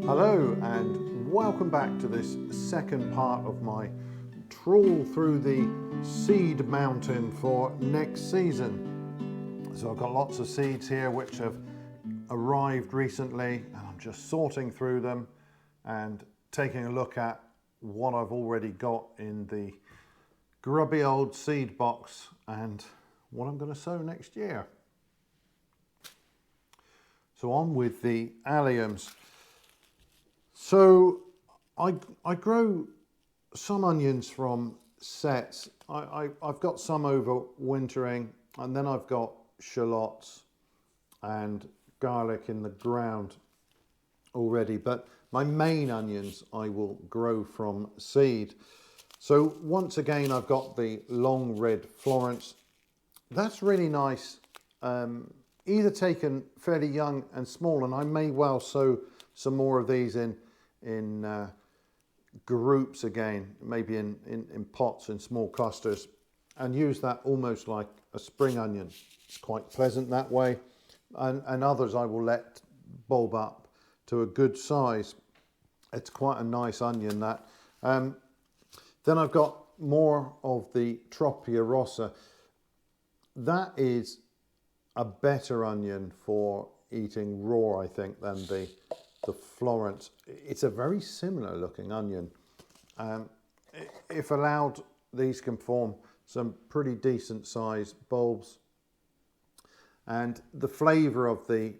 Hello and welcome back to this second part of my trawl through the seed mountain for next season. So I've got lots of seeds here which have arrived recently and I'm just sorting through them and taking a look at what I've already got in the grubby old seed box and what I'm going to sow next year. So on with the alliums. So I grow some onions from sets. I've got some over wintering, and then I've got shallots and garlic in the ground already. But my main onions I will grow from seed. So once again, I've got the long red Florence. That's really nice. Either taken fairly young and small, and I may well sow some more of these in groups again, maybe in pots in small clusters, and use that almost like a spring onion. It's quite pleasant that way, and others I will let bulb up to a good size. It's quite a nice onion that. Then I've got more of the Tropia Rossa. That is a better onion for eating raw, I think, than the Florence. It's a very similar looking onion. If allowed, these can form some pretty decent sized bulbs. And the flavour of the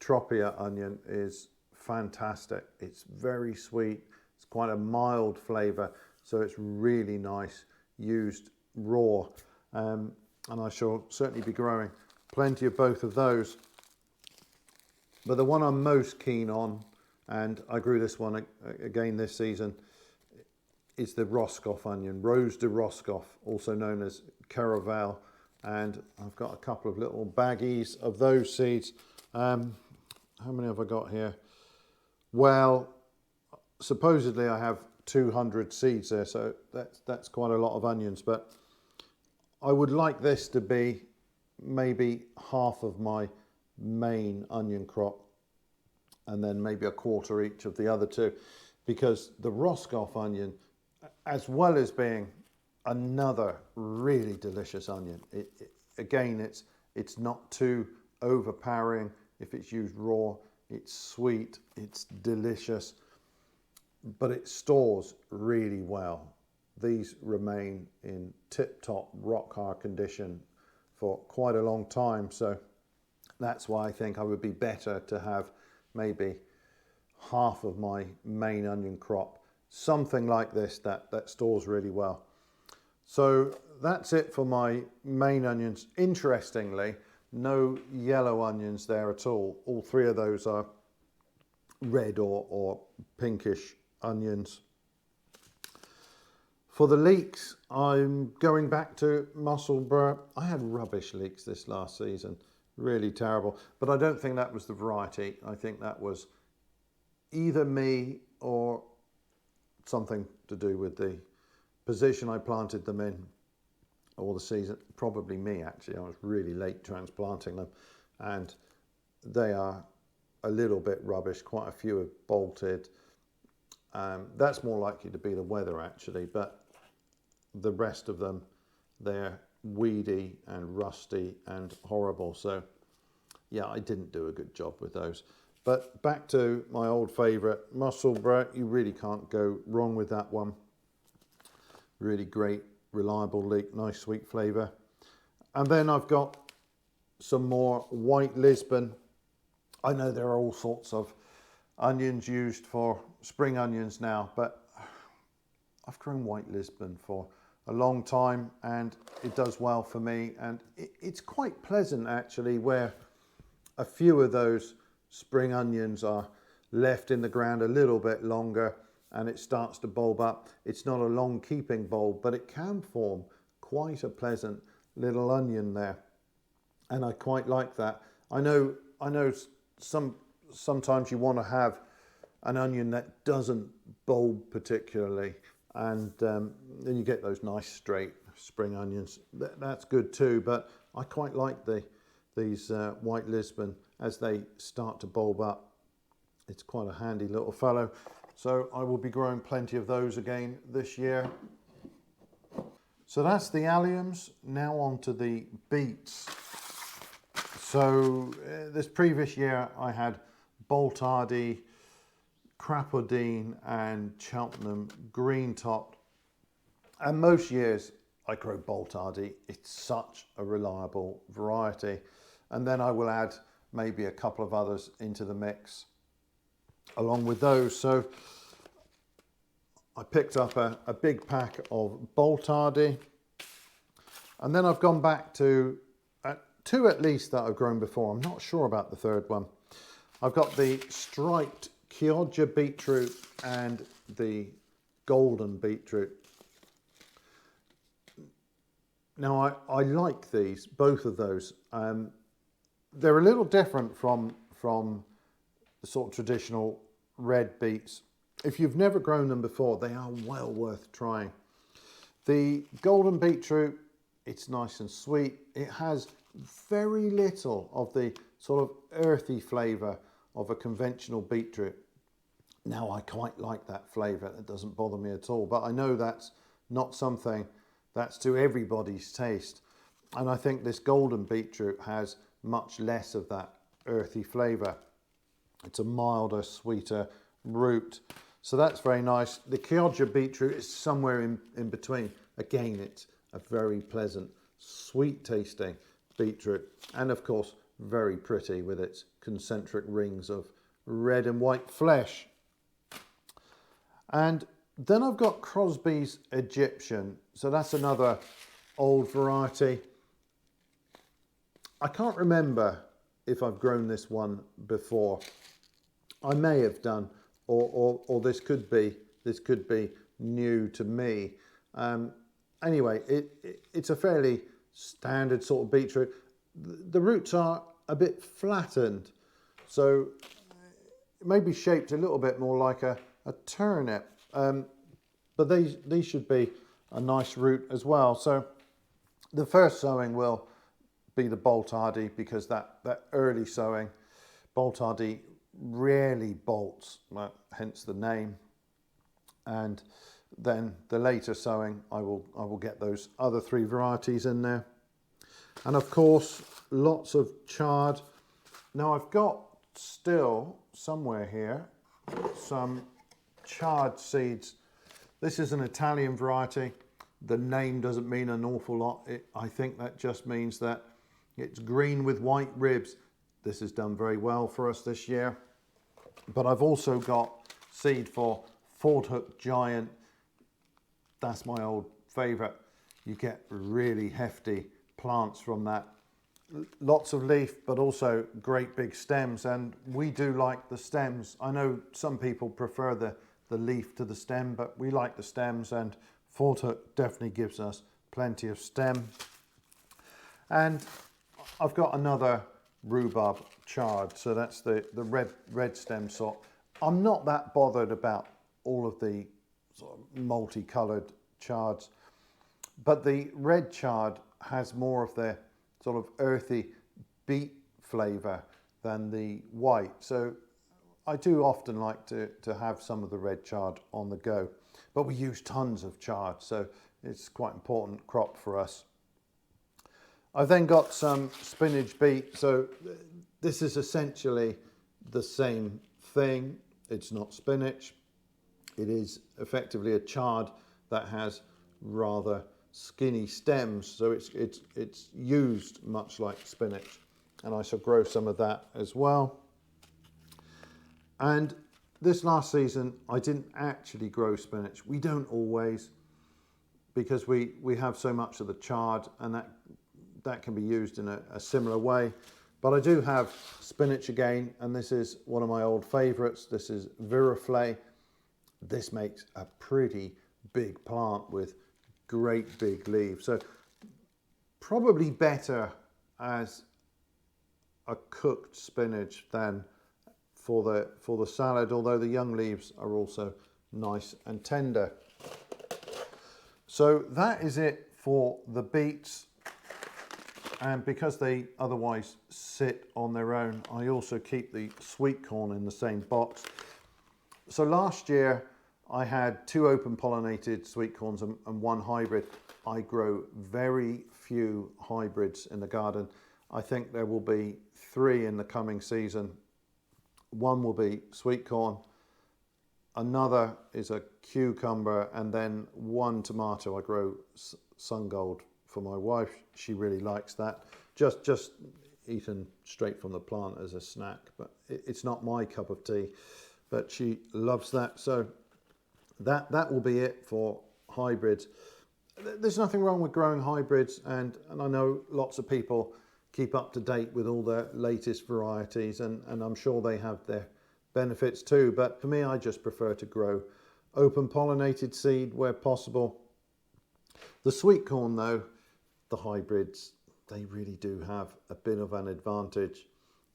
Tropia onion is fantastic. It's very sweet. It's quite a mild flavour, so it's really nice used raw. And I shall certainly be growing plenty of both of those. But the one I'm most keen on, and I grew this one again this season, is the Roscoff onion, Rose de Roscoff, also known as Caravel. And I've got a couple of little baggies of those seeds. How many have I got here? Well, supposedly I have 200 seeds there, so that's quite a lot of onions. But I would like this to be maybe half of my main onion crop, and then maybe a quarter each of the other two, because the Roscoff onion, as well as being another really delicious onion, again it's not too overpowering. If it's used raw, it's sweet, it's delicious, but it stores really well. These remain in tip-top rock hard condition for quite a long time, so that's why I think I would be better to have maybe half of my main onion crop, something like this that stores really well. So that's it for my main onions. Interestingly, no yellow onions there at all. All three of those are red or pinkish onions. For the leeks, I'm going back to Musselburgh. I had rubbish leeks this last season, really terrible. But I don't think that was the variety. I think that was either me or something to do with the position I planted them in, or the season. Probably me, actually. I was really late transplanting them, and they are a little bit rubbish. Quite a few have bolted. That's more likely to be the weather, actually, but the rest of them, they're weedy and rusty and horrible. So yeah, I didn't do a good job with those. But back to my old favourite, Musselburgh. You really can't go wrong with that one. Really great, reliable leek, nice sweet flavour. And then I've got some more white Lisbon. I know there are all sorts of onions used for spring onions now, but I've grown white Lisbon for a long time and it does well for me, and it's quite pleasant actually, where a few of those spring onions are left in the ground a little bit longer and it starts to bulb up. It's not a long keeping bulb, but it can form quite a pleasant little onion there, and I quite like that. I know sometimes you want to have an onion that doesn't bulb particularly, and then you get those nice straight spring onions. That's good too, but I quite like these white Lisbon as they start to bulb up. It's quite a handy little fellow. So I will be growing plenty of those again this year. So that's the alliums. Now on to the beets. So this previous year I had Boltardy, Crapaudine and Cheltenham green topped. And most years I grow Boltardy. It's such a reliable variety. And then I will add maybe a couple of others into the mix along with those. So I picked up a big pack of Boltardy, and then I've gone back to two at least that I've grown before. I'm not sure about the third one. I've got the striped Chioggia beetroot and the golden beetroot. Now I like these, both of those. They're a little different from the sort of traditional red beets. If you've never grown them before, they are well worth trying. The golden beetroot, it's nice and sweet. It has very little of the sort of earthy flavour of a conventional beetroot. Now I quite like that flavour, it doesn't bother me at all, but I know that's not something that's to everybody's taste. And I think this golden beetroot has much less of that earthy flavour. It's a milder, sweeter root. So that's very nice. The Chioggia beetroot is somewhere in between. Again, it's a very pleasant, sweet tasting beetroot. And of course, very pretty with its concentric rings of red and white flesh. And then I've got Crosby's Egyptian. So that's another old variety. I can't remember if I've grown this one before. I may have done, or this could be new to me. Anyway, it's a fairly standard sort of beetroot. The roots are a bit flattened, so it may be shaped a little bit more like a turnip. But these should be a nice root as well. So the first sowing will be the Boltardy, because that early sowing, Boltardy rarely bolts, hence the name. And then the later sowing, I will get those other three varieties in there. And of course, lots of chard. Now I've got still somewhere here some chard seeds. This is an Italian variety. The name doesn't mean an awful lot. I think that just means that it's green with white ribs. This has done very well for us this year. But I've also got seed for Fordhook Giant. That's my old favourite. You get really hefty plants from that. Lots of leaf, but also great big stems. And we do like the stems. I know some people prefer the leaf to the stem, but we like the stems, and Fordhook definitely gives us plenty of stem. And I've got another rhubarb chard, so that's the red stem sort. I'm not that bothered about all of the sort of multicoloured chards, but the red chard has more of the sort of earthy beet flavour than the white. So I do often like to have some of the red chard on the go, but we use tons of chard, so it's quite an important crop for us. I've then got some spinach beet. So this is essentially the same thing. It's not spinach. It is effectively a chard that has rather skinny stems. So it's used much like spinach. And I shall grow some of that as well. And this last season, I didn't actually grow spinach. We don't always, because we have so much of the chard, and that can be used in a similar way. But I do have spinach again, and this is one of my old favourites. This is Viraflay. This makes a pretty big plant with great big leaves. So probably better as a cooked spinach than for the salad, although the young leaves are also nice and tender. So that is it for the beets. And because they otherwise sit on their own, I also keep the sweet corn in the same box. So last year I had 2 open pollinated sweet corns and 1 hybrid. I grow very few hybrids in the garden. I think there will be 3 in the coming season. 1 will be sweet corn, another is a cucumber, and then 1 tomato. I grow sun gold for my wife. She really likes that. Just eaten straight from the plant as a snack, but it's not my cup of tea, but she loves that. So that will be it for hybrids. There's nothing wrong with growing hybrids, and I know lots of people keep up to date with all the latest varieties, and I'm sure they have their benefits too. But for me, I just prefer to grow open pollinated seed where possible. The sweet corn though, the hybrids, they really do have a bit of an advantage.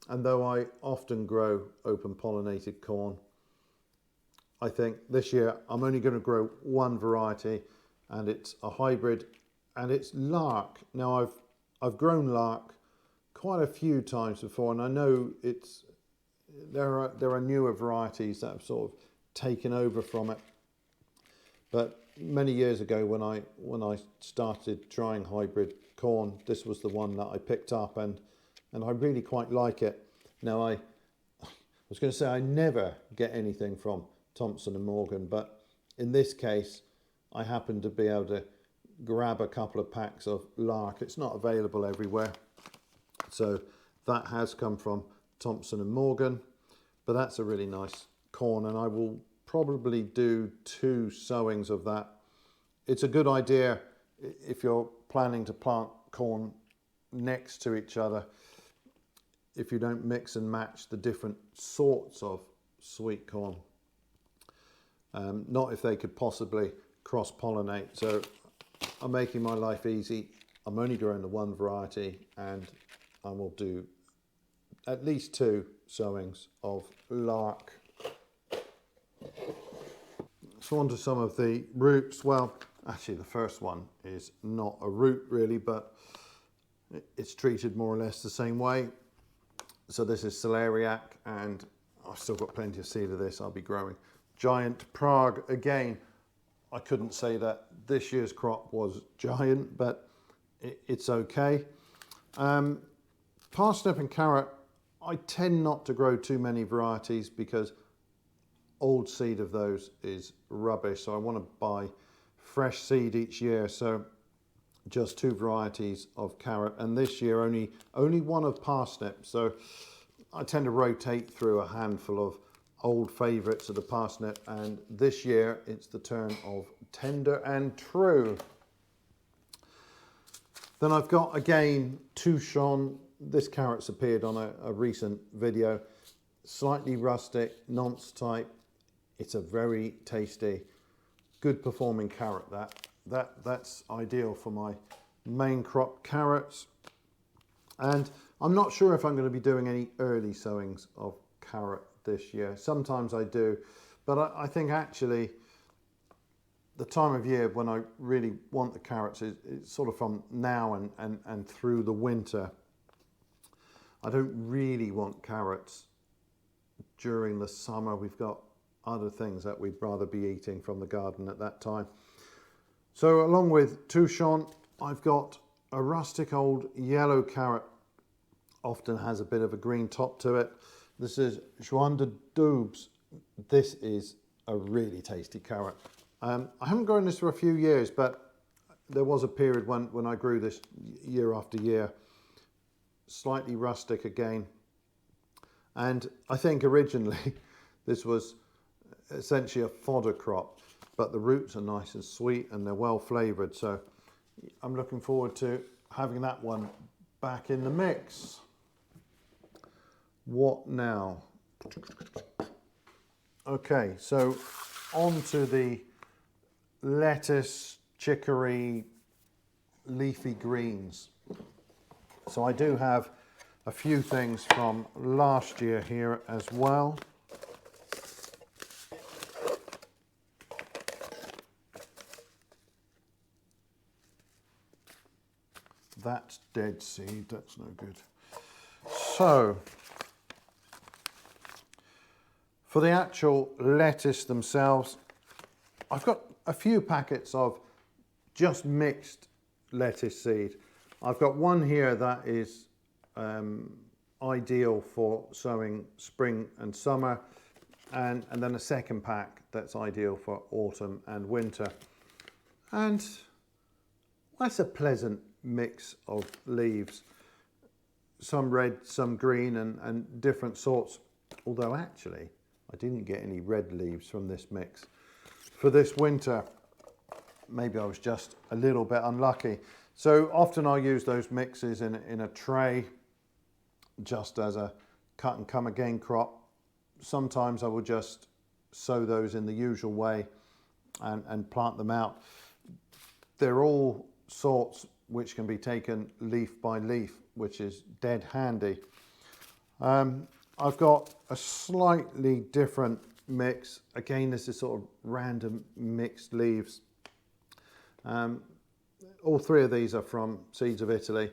And though I often grow open pollinated corn, I think this year I'm only going to grow 1 variety, and it's a hybrid, and it's Lark. Now I've grown Lark quite a few times before, and I know there are newer varieties that have sort of taken over from it. But many years ago, when I started trying hybrid corn, this was the one that I picked up, and I really quite like it. Now I was going to say I never get anything from Thompson and Morgan, but in this case I happened to be able to grab a couple of packs of Lark. It's not available everywhere, so that has come from Thompson and Morgan, but that's a really nice corn, and I will probably do 2 sowings of that. It's a good idea if you're planning to plant corn next to each other, if you don't mix and match the different sorts of sweet corn. Not if they could possibly cross-pollinate. So I'm making my life easy. I'm only growing the 1 variety, and I will do at least 2 sowings of Lark. So on to some of the roots. Well, actually the first one is not a root really, but it's treated more or less the same way. So this is celeriac, and I've still got plenty of seed of this. I'll be growing giant Prague again. I couldn't say that this year's crop was giant, but it's okay. Parsnip and Carrot, I tend not to grow too many varieties because old seed of those is rubbish. So I want to buy fresh seed each year. So just 2 varieties of carrot, and this year only 1 of parsnip. So I tend to rotate through a handful of old favourites of the parsnip, and this year it's the turn of Tender and True. Then I've got again Touchon. This carrot's appeared on a recent video. Slightly rustic, nonce type. It's a very tasty, good performing carrot. That's ideal for my main crop carrots. And I'm not sure if I'm going to be doing any early sowings of carrot this year. Sometimes I do, but I think actually the time of year when I really want the carrots is sort of from now and through the winter. I don't really want carrots during the summer. We've got other things that we'd rather be eating from the garden at that time. So along with Touchon, I've got a rustic old yellow carrot. Often has a bit of a green top to it. This is Joan de Doubs. This is a really tasty carrot. I haven't grown this for a few years, but there was a period when I grew this year after year. Slightly rustic again. And I think originally this was essentially a fodder crop, but the roots are nice and sweet and they're well flavoured. So I'm looking forward to having that one back in the mix. What now? Okay, so on to the lettuce, chicory, leafy greens. So I do have a few things from last year here as well. that's dead seed, that's no good. So, for the actual lettuce themselves, I've got a few packets of just mixed lettuce seed. I've got one here that is ideal for sowing spring and summer, and then a second pack that's ideal for autumn and winter. And that's a pleasant mix of leaves. Some red, some green, and different sorts. Although actually, I didn't get any red leaves from this mix. For this winter, maybe I was just a little bit unlucky. So often I'll use those mixes in a tray, just as a cut and come again crop. Sometimes I will just sow those in the usual way and plant them out. They're all sorts which can be taken leaf by leaf, which is dead handy. I've got a slightly different mix. Again, this is sort of random mixed leaves. All three of these are from Seeds of Italy.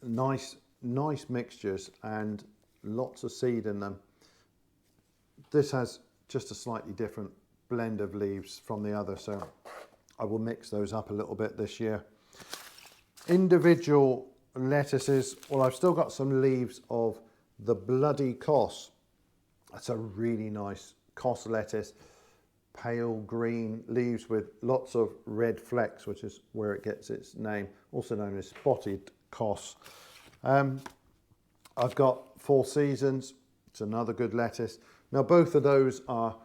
Nice mixtures and lots of seed in them. This has just a slightly different blend of leaves from the other, so I will mix those up a little bit this year. Individual lettuces, well, I've still got some leaves of the Bloody Cos. That's a really nice Cos lettuce. Pale green leaves with lots of red flecks, which is where it gets its name, also known as spotted Cos. I've got Four Seasons. It's another good lettuce. Now both of those are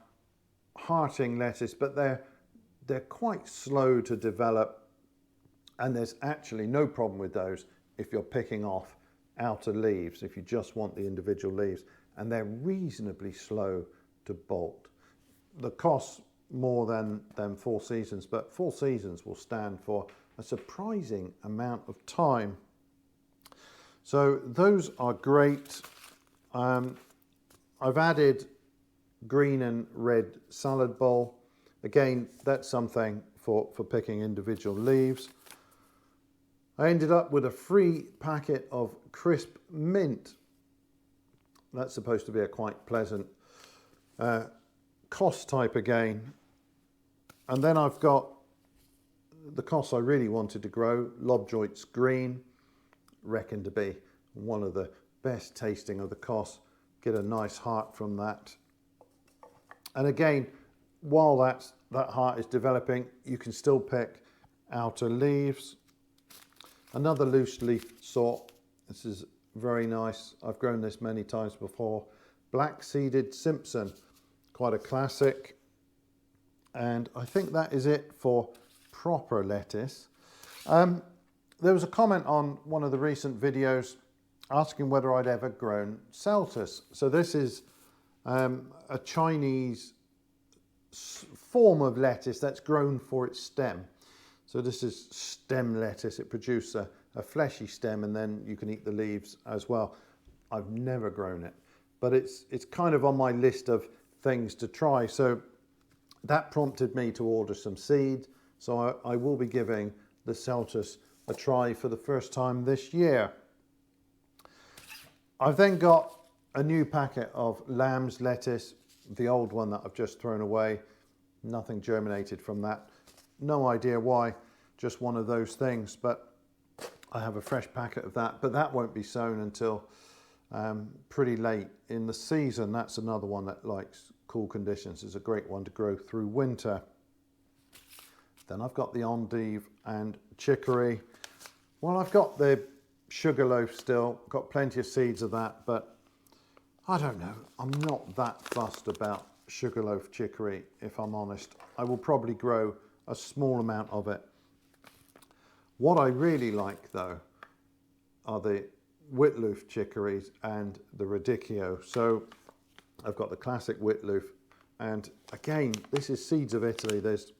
hearting lettuce, but they're quite slow to develop, and there's actually no problem with those if you're picking off outer leaves, if you just want the individual leaves, and they're reasonably slow to bolt. The Cos more than Four Seasons, but Four Seasons will stand for a surprising amount of time. So those are great. I've added green and red salad bowl. Again, that's something for picking individual leaves. I ended up with a free packet of crisp mint. That's supposed to be a quite pleasant Cos type again. And then I've got the Cos I really wanted to grow, Lobjoit's green, reckoned to be one of the best tasting of the Cos. Get a nice heart from that. And again, while that heart is developing, you can still pick outer leaves. Another loose leaf sort, this is very nice. I've grown this many times before. Black Seeded Simpson, quite a classic. And I think that is it for proper lettuce. There was a comment on one of the recent videos asking whether I'd ever grown Celtus. So this is a Chinese form of lettuce that's grown for its stem. So this is stem lettuce. It produces a fleshy stem, and then you can eat the leaves as well. I've never grown it, but it's kind of on my list of things to try. So that prompted me to order some seed. So I will be giving the Celtus a try for the first time this year. I've then got a new packet of lamb's lettuce, the old one that I've just thrown away. Nothing germinated from that. No idea why, just one of those things, but I have a fresh packet of that, but that won't be sown until pretty late in the season. That's another one that likes cool conditions. It's a great one to grow through winter. Then I've got the Endive and Chicory. Well, I've got the Sugarloaf still, got plenty of seeds of that, but I don't know. I'm not that fussed about Sugarloaf Chicory, if I'm honest. I will probably grow a small amount of it. What I really like though are the Witloof chicories and the Radicchio. So I've got the classic Witloof, and again, this is Seeds of Italy. There's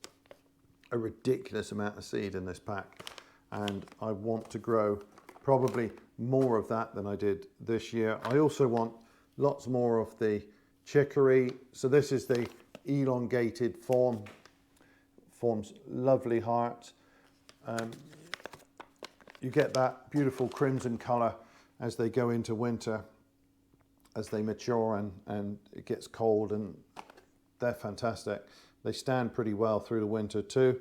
a ridiculous amount of seed in this pack, and I want to grow probably more of that than I did this year. I also want lots more of the chicory. So this is the elongated forms lovely hearts. you get that beautiful crimson colour as they go into winter, as they mature and it gets cold, and they're fantastic. They stand pretty well through the winter too.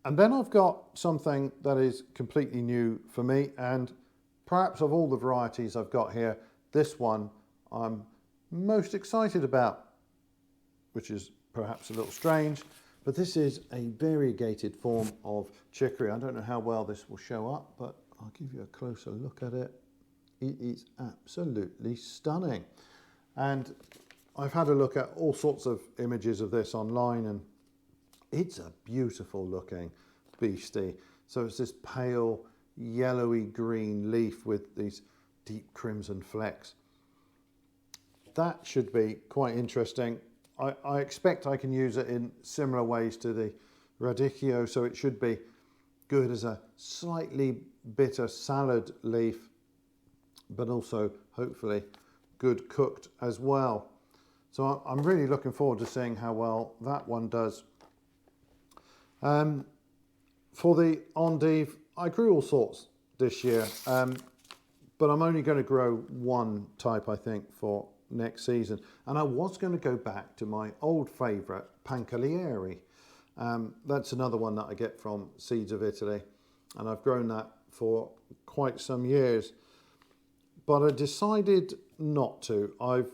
And then I've got something that is completely new for me, and perhaps of all the varieties I've got here, this one I'm most excited about, which is perhaps a little strange, but this is a variegated form of chicory. I don't know how well this will show up, but I'll give you a closer look at it. It is absolutely stunning. And I've had a look at all sorts of images of this online, and it's a beautiful looking beastie. So it's this pale yellowy green leaf with these deep crimson flecks. That should be quite interesting. I expect I can use it in similar ways to the radicchio, so it should be good as a slightly bitter salad leaf, but also hopefully good cooked as well. So I'm really looking forward to seeing how well that one does. For the endive, I grew all sorts this year, but I'm only going to grow one type, I think, for next season. And I was going to go back to my old favourite, Pancalieri. That's another one that I get from Seeds of Italy, and I've grown that for quite some years. But I decided not to. I've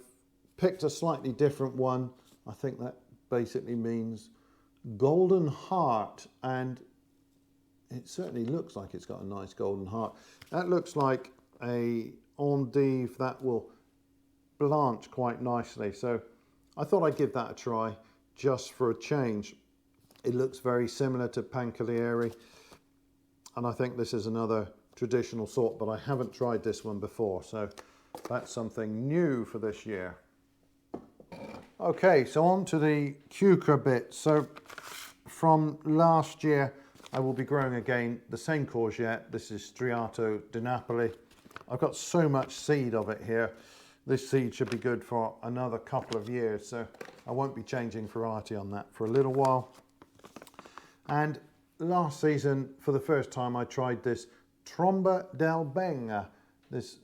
picked a slightly different one. I think that basically means golden heart, and it certainly looks like it's got a nice golden heart. That looks like a endive that will blanch quite nicely. So I thought I'd give that a try just for a change. It looks very similar to Pancalieri, and I think this is another traditional sort, but I haven't tried this one before, so that's something new for this year. Okay, so on to the cucur bit. So from last year, I will be growing again the same courgette. This is Striato di Napoli. I've got so much seed of it here. This seed should be good for another couple of years, so I won't be changing variety on that for a little while. And last season, for the first time, I tried this Trombo Del Benga, this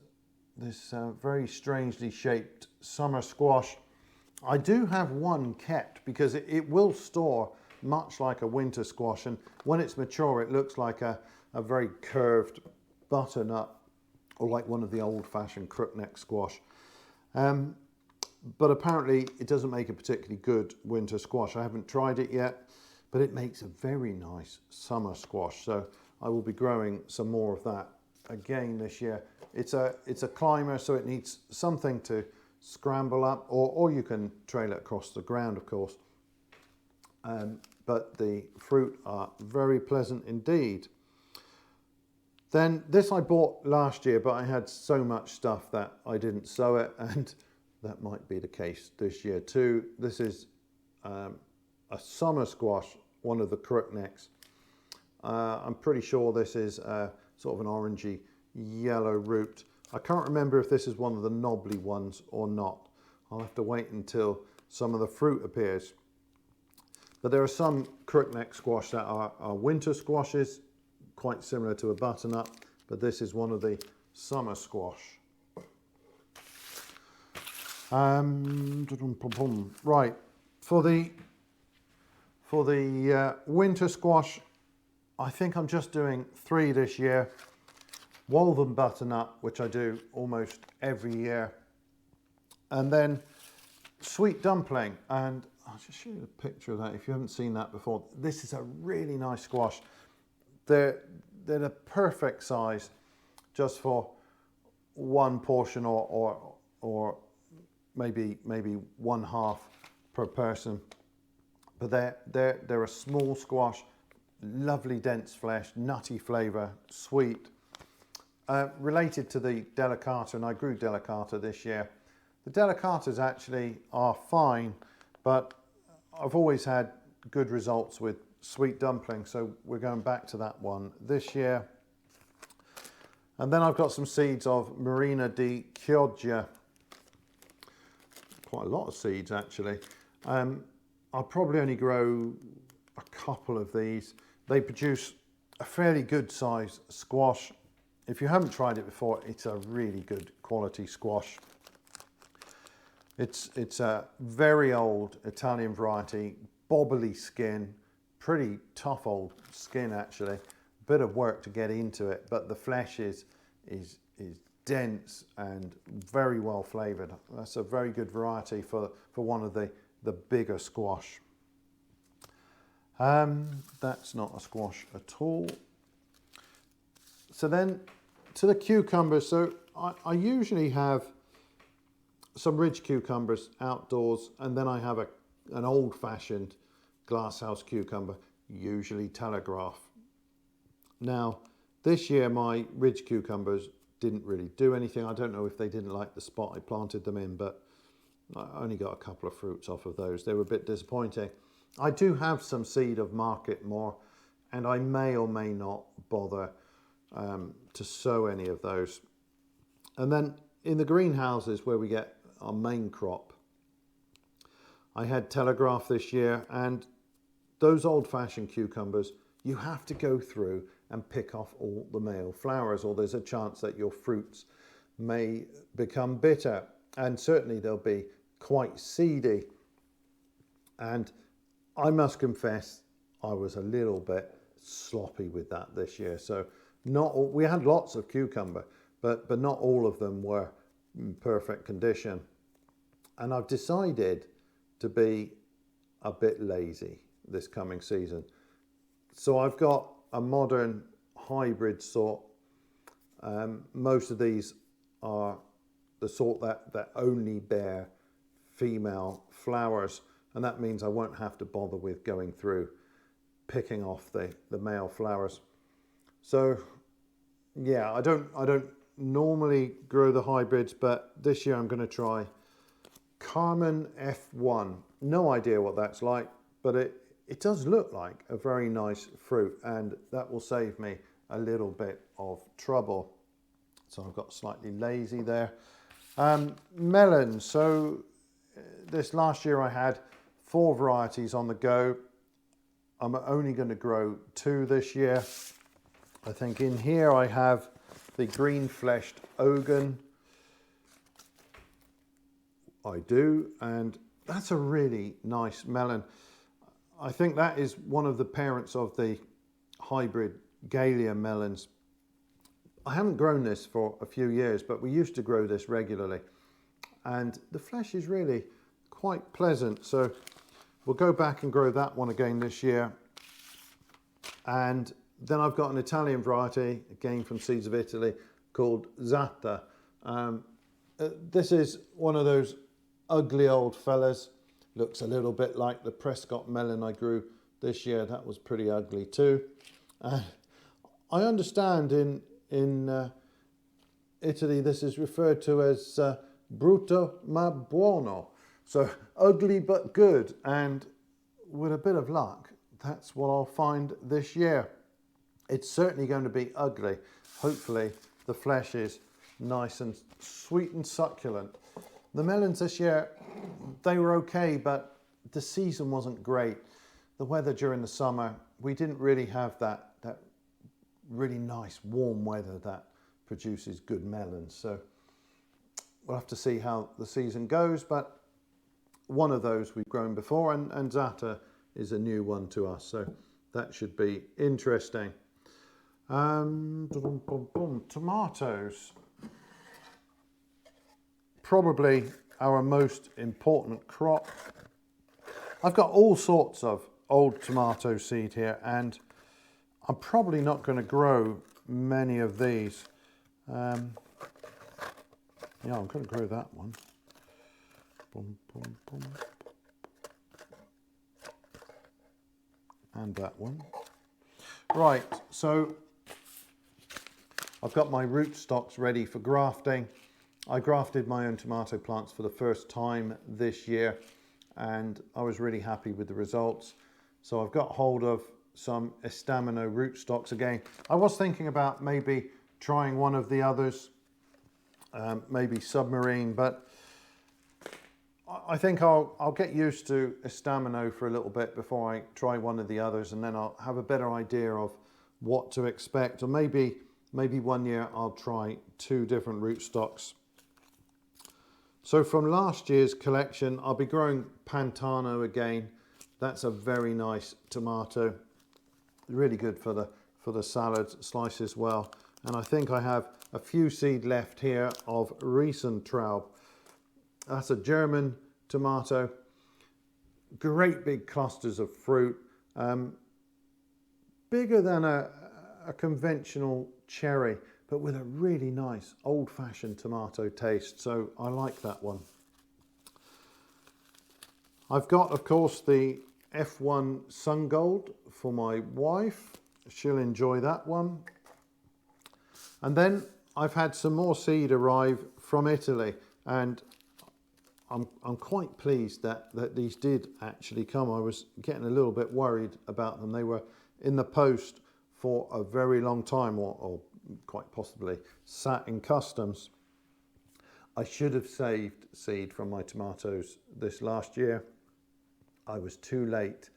very strangely shaped summer squash. I do have one kept because it will store much like a winter squash, and when it's mature it looks like a very curved butternut, or like one of the old-fashioned crookneck squash. But apparently it doesn't make a particularly good winter squash. I haven't tried it yet, but it makes a very nice summer squash, so I will be growing some more of that again this year. It's a climber, so it needs something to scramble up, or you can trail it across the ground, of course. But the fruit are very pleasant indeed. Then this I bought last year, but I had so much stuff that I didn't sow it, and that might be the case this year too. This is a summer squash, one of the crooknecks. I'm pretty sure this is sort of an orangey yellow root. I can't remember if this is one of the knobbly ones or not. I'll have to wait until some of the fruit appears. But there are some crookneck squash that are winter squashes, quite similar to a butternut, but this is one of the summer squash. Right, for the winter squash, I think I'm just doing 3 this year. Woven butternut, which I do almost every year, and then sweet dumpling. And I'll just show you a picture of that if you haven't seen that before. This is a really nice squash. They're the perfect size just for one portion, or maybe 1/2 per person. But they're a small squash, lovely dense flesh, nutty flavour, sweet. Related to the delicata, and I grew delicata this year. The delicatas actually are fine, but I've always had good results with sweet dumpling, so we're going back to that one this year. And then I've got some seeds of Marina di Chioggia. Quite a lot of seeds actually. I'll probably only grow a couple of these. They produce a fairly good size squash. If you haven't tried it before, it's a really good quality squash. It's a very old Italian variety, bobbly skin, pretty tough old skin actually. Bit of work to get into it, but the flesh is dense and very well flavoured. That's a very good variety for one of the bigger squash. That's not a squash at all. So then to the cucumbers. So I usually have some ridge cucumbers outdoors, and then I have an old-fashioned glasshouse cucumber, usually Telegraph. Now, this year my ridge cucumbers didn't really do anything. I don't know if they didn't like the spot I planted them in, but I only got a couple of fruits off of those. They were a bit disappointing. I do have some seed of Market More, and I may or may not bother to sow any of those. And then in the greenhouses where we get our main crop, I had Telegraph this year, and those old-fashioned cucumbers, you have to go through and pick off all the male flowers, or there's a chance that your fruits may become bitter, and certainly they'll be quite seedy. And I must confess, I was a little bit sloppy with that this year. So we had lots of cucumber, but not all of them were in perfect condition. And I've decided to be a bit lazy this coming season. So I've got a modern hybrid sort. Most of these are the sort that only bear female flowers, and that means I won't have to bother with going through picking off the male flowers. So yeah, I don't normally grow the hybrids, but this year I'm going to try Carmen F1. No idea what that's like, but it does look like a very nice fruit, and that will save me a little bit of trouble. So I've got slightly lazy there. Melons. So this last year I had 4 varieties on the go. I'm only going to grow 2 this year. I think in here I have the green-fleshed Ogun. I do, and that's a really nice melon. I think that is one of the parents of the hybrid Gallia melons. I haven't grown this for a few years, but we used to grow this regularly, and the flesh is really quite pleasant. So we'll go back and grow that one again this year. And then I've got an Italian variety, again from Seeds of Italy, called Zata. This is one of those ugly old fellas. Looks a little bit like the Prescott melon I grew this year. That was pretty ugly too. I understand in Italy this is referred to as brutto ma buono. So ugly but good, and with a bit of luck, that's what I'll find this year. It's certainly going to be ugly. Hopefully the flesh is nice and sweet and succulent. The melons this year, they were okay, but the season wasn't great. The weather during the summer, we didn't really have that really nice warm weather that produces good melons. So we'll have to see how the season goes, but one of those we've grown before, and Zata is a new one to us, so that should be interesting. Tomatoes. Probably our most important crop. I've got all sorts of old tomato seed here, and I'm probably not going to grow many of these. Yeah, I'm going to grow that one. And that one. Right, so I've got my rootstocks ready for grafting. I grafted my own tomato plants for the first time this year, and I was really happy with the results. So I've got hold of some Estamino rootstocks again. I was thinking about maybe trying one of the others, maybe Submarine, but I think I'll get used to Estamino for a little bit before I try one of the others, and then I'll have a better idea of what to expect, or maybe one year I'll try 2 different rootstocks. So from last year's collection, I'll be growing Pantano again. That's a very nice tomato, really good for the salad slice as well. And I think I have a few seed left here of recent trawl. That's a German tomato, great big clusters of fruit, bigger than a conventional cherry, but with a really nice old-fashioned tomato taste, so I like that one. I've got, of course, the F1 Sun Gold for my wife. She'll enjoy that one. And then I've had some more seed arrive from Italy, and I'm quite pleased that these did actually come. I was getting a little bit worried about them. They were in the post for a very long time, or quite possibly sat in customs. I should have saved seed from my tomatoes this last year. I was too late.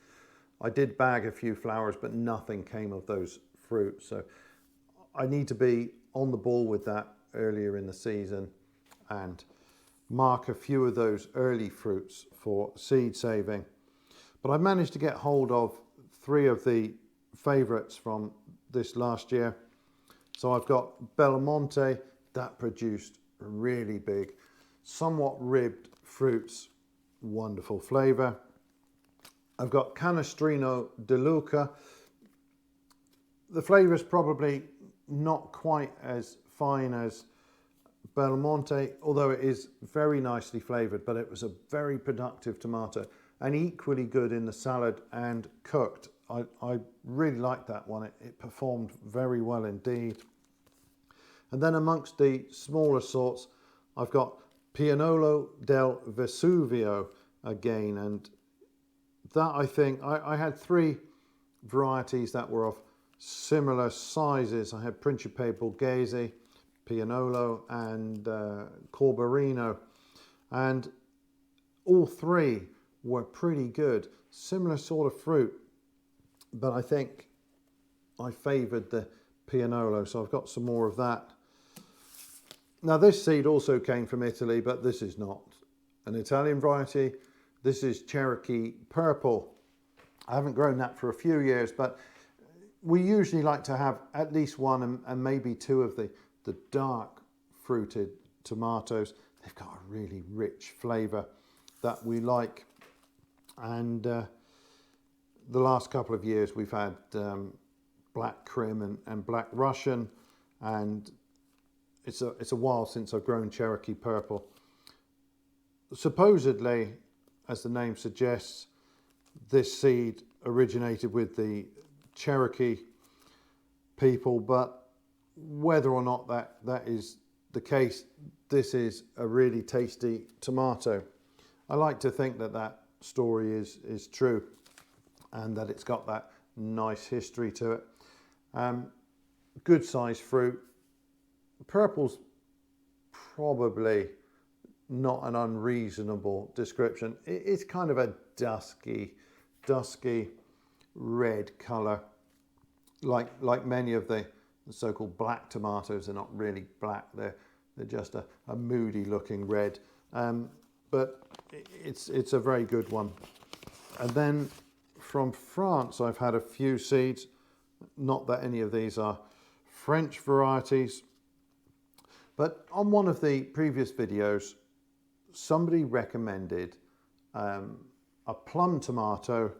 I did bag a few flowers, but nothing came of those fruits. So I need to be on the ball with that earlier in the season and mark a few of those early fruits for seed saving. But I managed to get hold of 3 of the favourites from this last year. So I've got Belmonte, that produced really big, somewhat ribbed fruits, wonderful flavour. I've got Canestrino de Luca. The flavour is probably not quite as fine as Belmonte, although it is very nicely flavoured, but it was a very productive tomato and equally good in the salad and cooked. I really liked that one. It performed very well indeed. And then amongst the smaller sorts, I've got Pianolo del Vesuvio again, and that I think, I had 3 varieties that were of similar sizes. I had Principe Borghese, Pianolo and Corberino, and all 3 were pretty good. Similar sort of fruit, but I think I favoured the Pianolo, so I've got some more of that. Now this seed also came from Italy, but this is not an Italian variety. This is Cherokee Purple. I haven't grown that for a few years, but we usually like to have at least 1 and maybe 2 of the dark fruited tomatoes. They've got a really rich flavour that we like. And the last couple of years we've had Black Crim and Black Russian, and it's a while since I've grown Cherokee Purple. Supposedly, as the name suggests, this seed originated with the Cherokee people, but whether or not that is the case, this is a really tasty tomato. I like to think that story is true and that it's got that nice history to it. Good sized fruit. Purple's probably not an unreasonable description. It's kind of a dusky red colour, like many of the so-called black tomatoes. They're not really black, they're just a moody looking red, but it's a very good one. And then from France I've had a few seeds, not that any of these are French varieties, but on one of the previous videos somebody recommended a plum tomato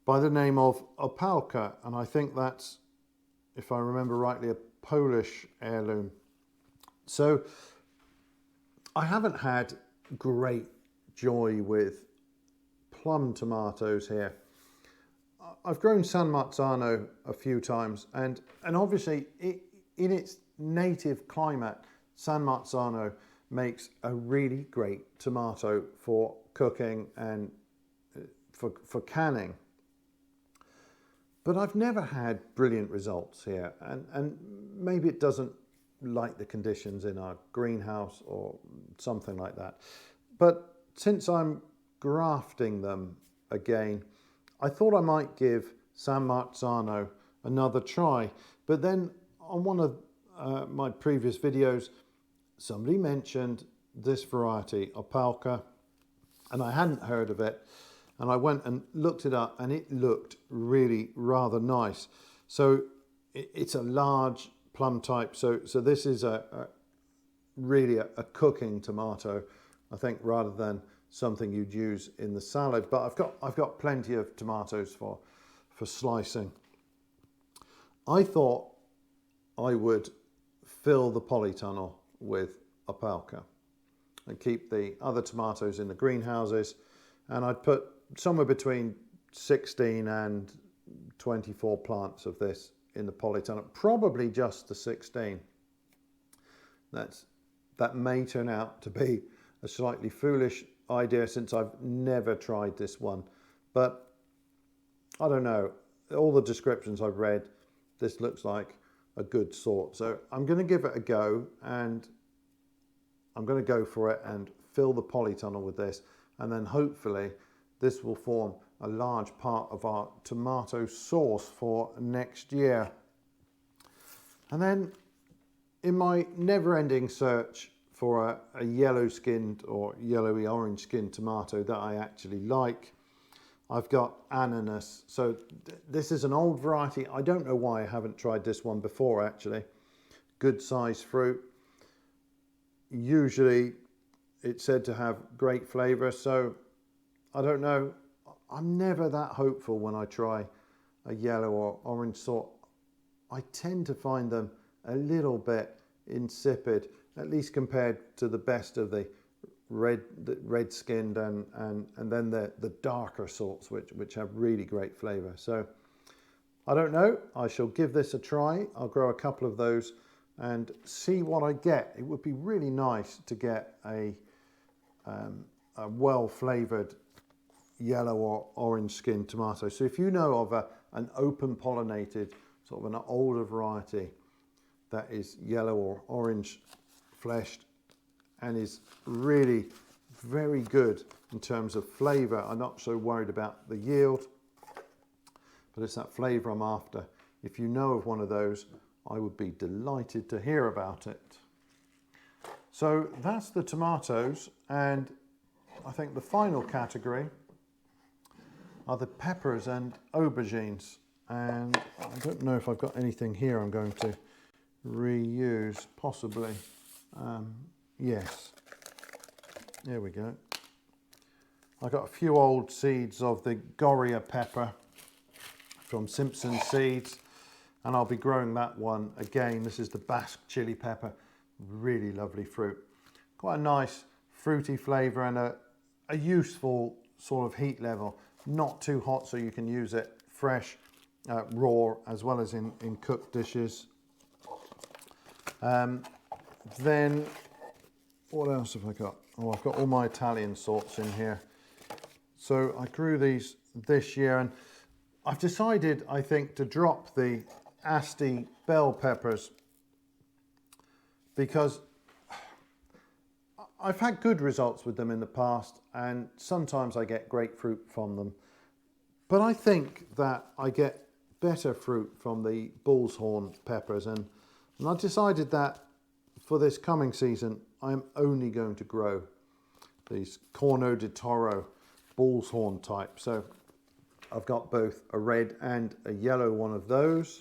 by the name of Opałka, and I think that's, if I remember rightly, a Polish heirloom. So I haven't had great joy with plum tomatoes here. I've grown San Marzano a few times, and obviously in its native climate, San Marzano makes a really great tomato for cooking and for canning. But I've never had brilliant results here, and maybe it doesn't like the conditions in our greenhouse or something like that. But since I'm grafting them again, I thought I might give San Marzano another try. But then on one of my previous videos, somebody mentioned this variety, Opalka, and I hadn't heard of it. And I went and looked it up, and it looked really rather nice. So it's a large plum type. So this is really a cooking tomato, I think, rather than something you'd use in the salad. But I've got plenty of tomatoes for slicing. I thought I would fill the polytunnel with Opalka and keep the other tomatoes in the greenhouses, and I'd put somewhere between 16 and 24 plants of this in the polytunnel, probably just the 16. That may turn out to be a slightly foolish idea, since I've never tried this one, but I don't know, all the descriptions I've read, this looks like a good sort. So I'm going to give it a go, and I'm going to go for it and fill the polytunnel with this, and then hopefully this will form a large part of our tomato sauce for next year. And then in my never-ending search for a yellow-skinned or yellowy orange-skinned tomato that I actually like, I've got ananas. So this is an old variety. I don't know why I haven't tried this one before, actually. Good size fruit. Usually it's said to have great flavour, so I don't know. I'm never that hopeful when I try a yellow or orange sort. I tend to find them a little bit insipid, at least compared to the best of the red skinned and then the darker sorts, which have really great flavour. So I don't know, I shall give this a try. I'll grow a couple of those and see what I get. It would be really nice to get a well flavoured yellow or orange skinned tomato. So if you know of an open pollinated, sort of an older variety that is yellow or orange fleshed and is really very good in terms of flavour, I'm not so worried about the yield, but it's that flavour I'm after. If you know of one of those, I would be delighted to hear about it. So that's the tomatoes, and I think the final category are the peppers and aubergines. And I don't know if I've got anything here I'm going to reuse, possibly. Yes, here we go. I got a few old seeds of the Goria pepper from Simpson Seeds, and I'll be growing that one again. This is the Basque Chili pepper, really lovely fruit. Quite a nice fruity flavour and a useful sort of heat level. Not too hot, so you can use it fresh, raw, as well as in cooked dishes. Then what else have I got? Oh, I've got all my Italian sorts in here. So I grew these this year, and I've decided, I think, to drop the Asti bell peppers because I've had good results with them in the past, and sometimes I get great fruit from them. But I think that I get better fruit from the bull's horn peppers, and I decided that for this coming season, I'm only going to grow these Corno di Toro bull's horn type. So I've got both a red and a yellow one of those.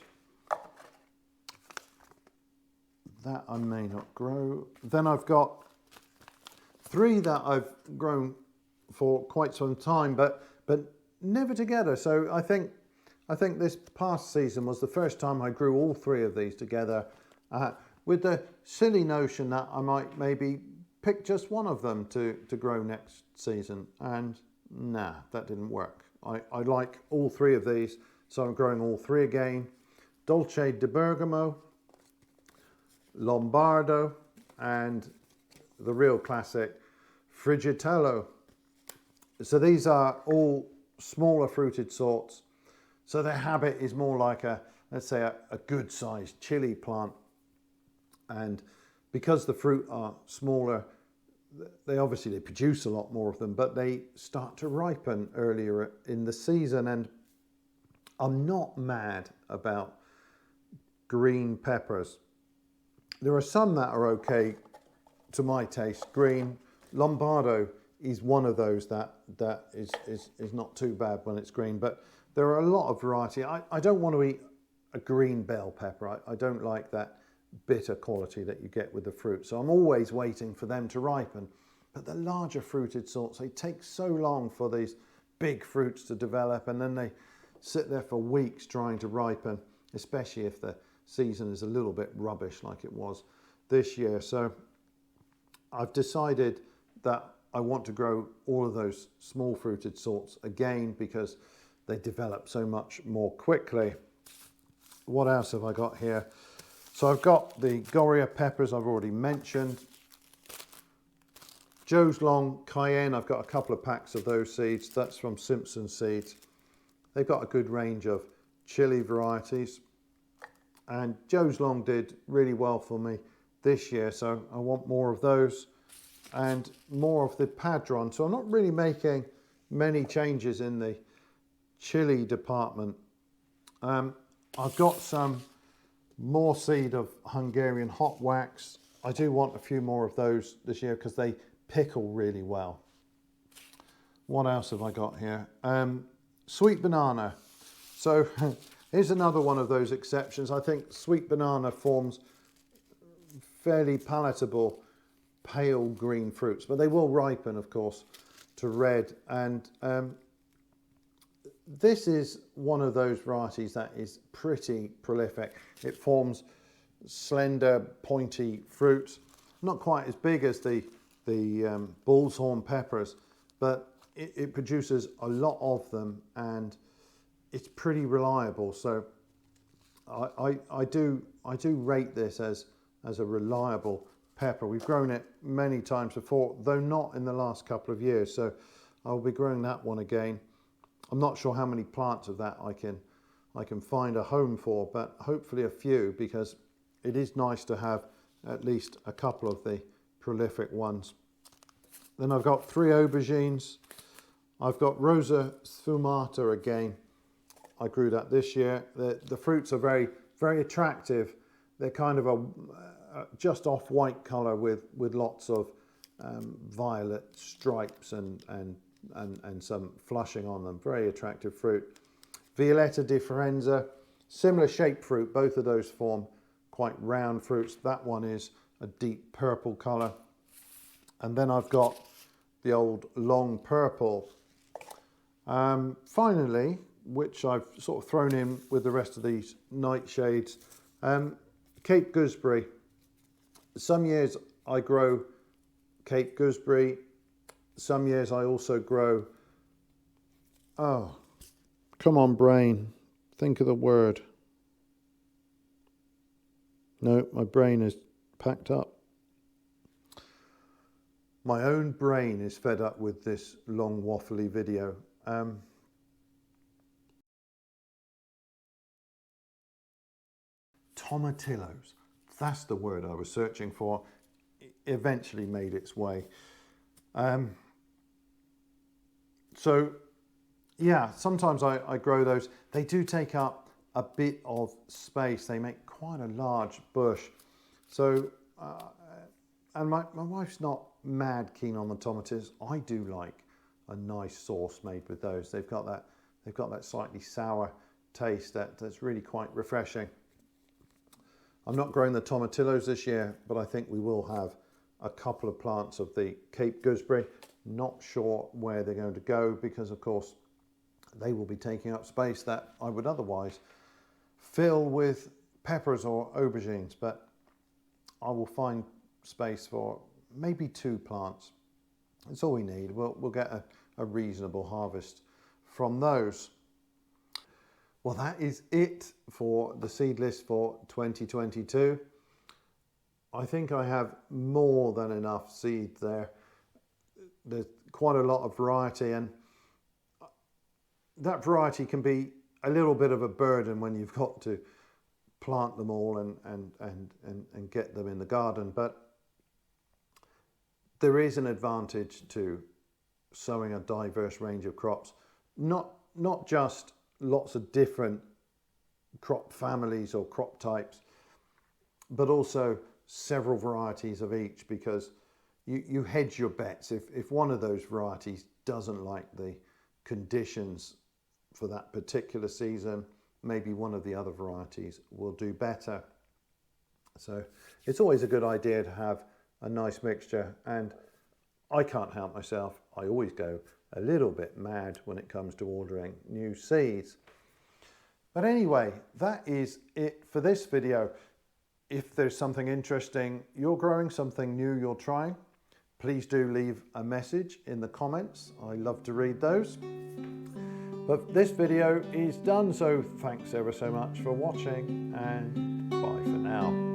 That I may not grow. Then I've got three that I've grown for quite some time, but never together. So I think this past season was the first time I grew all three of these together, with the silly notion that I might maybe pick just one of them to grow next season. And nah, that didn't work. I like all three of these, so I'm growing all three again. Dolce di Bergamo, Lombardo, and the real classic, Frigitello. So these are all smaller fruited sorts. So their habit is more like let's say a good sized chili plant. And because the fruit are smaller, they produce a lot more of them, but they start to ripen earlier in the season. And I'm not mad about green peppers. There are some that are okay to my taste. Green Lombardo is one of those that is not too bad when it's green, but there are a lot of variety. I don't want to eat a green bell pepper. I don't like that bitter quality that you get with the fruit. So I'm always waiting for them to ripen. But the larger fruited sorts, they take so long for these big fruits to develop, and then they sit there for weeks trying to ripen, especially if the season is a little bit rubbish like it was this year. So I've decided that I want to grow all of those small fruited sorts again because they develop so much more quickly. What else have I got here? So I've got the Goria peppers I've already mentioned. Joe's Long Cayenne, I've got a couple of packs of those seeds. That's from Simpson Seeds. They've got a good range of chili varieties. And Joe's Long did really well for me this year, so I want more of those and more of the Padron. So I'm not really making many changes in the chili department. I've got some more seed of Hungarian hot wax. I do want a few more of those this year because they pickle really well. What else have I got here? Sweet banana. So here's another one of those exceptions. I think sweet banana forms fairly palatable pale green fruits, but they will ripen, of course, to red. And this is one of those varieties that is pretty prolific. It forms slender, pointy fruits, not quite as big as the bull's horn peppers, but it produces a lot of them, and it's pretty reliable. So I do rate this as a reliable pepper. We've grown it many times before, though not in the last couple of years. So I'll be growing that one again. I'm not sure how many plants of that I can find a home for, but hopefully a few, because it is nice to have at least a couple of the prolific ones. Then I've got 3 aubergines. I've got Rosa sfumata again. I grew that this year. The fruits are very, very attractive. They're kind of a just off white colour with lots of violet stripes and some flushing on them. Very attractive fruit. Violetta di Firenze, similar shaped fruit. Both of those form quite round fruits. That one is a deep purple colour. And then I've got the old long purple. Finally, which I've sort of thrown in with the rest of these nightshades, Cape gooseberry. Some years I grow Cape gooseberry. Some years I also grow, oh, come on brain, think of the word. No, my brain is packed up. My own brain is fed up with this long waffly video. Tomatillos, that's the word I was searching for. It eventually made its way. So yeah, sometimes I grow those. They do take up a bit of space. They make quite a large bush. So, and my wife's not mad keen on the tomatoes. I do like a nice sauce made with those. They've got that slightly sour taste that's really quite refreshing. I'm not growing the tomatillos this year, but I think we will have a couple of plants of the Cape gooseberry. Not sure where they're going to go because, of course, they will be taking up space that I would otherwise fill with peppers or aubergines, but I will find space for maybe 2 plants. That's all we need. We'll get a reasonable harvest from those. Well, that is it for the seed list for 2022. I think I have more than enough seed there. There's quite a lot of variety, and that variety can be a little bit of a burden when you've got to plant them all and get them in the garden. But there is an advantage to sowing a diverse range of crops, not just lots of different crop families or crop types, but also several varieties of each, because you hedge your bets. If one of those varieties doesn't like the conditions for that particular season, maybe one of the other varieties will do better. So it's always a good idea to have a nice mixture, and I can't help myself. I always go a little bit mad when it comes to ordering new seeds. But anyway, that is it for this video. If there's something interesting you're growing, something new you're trying, please do leave a message in the comments. I love to read those. But this video is done, so thanks ever so much for watching, and bye for now.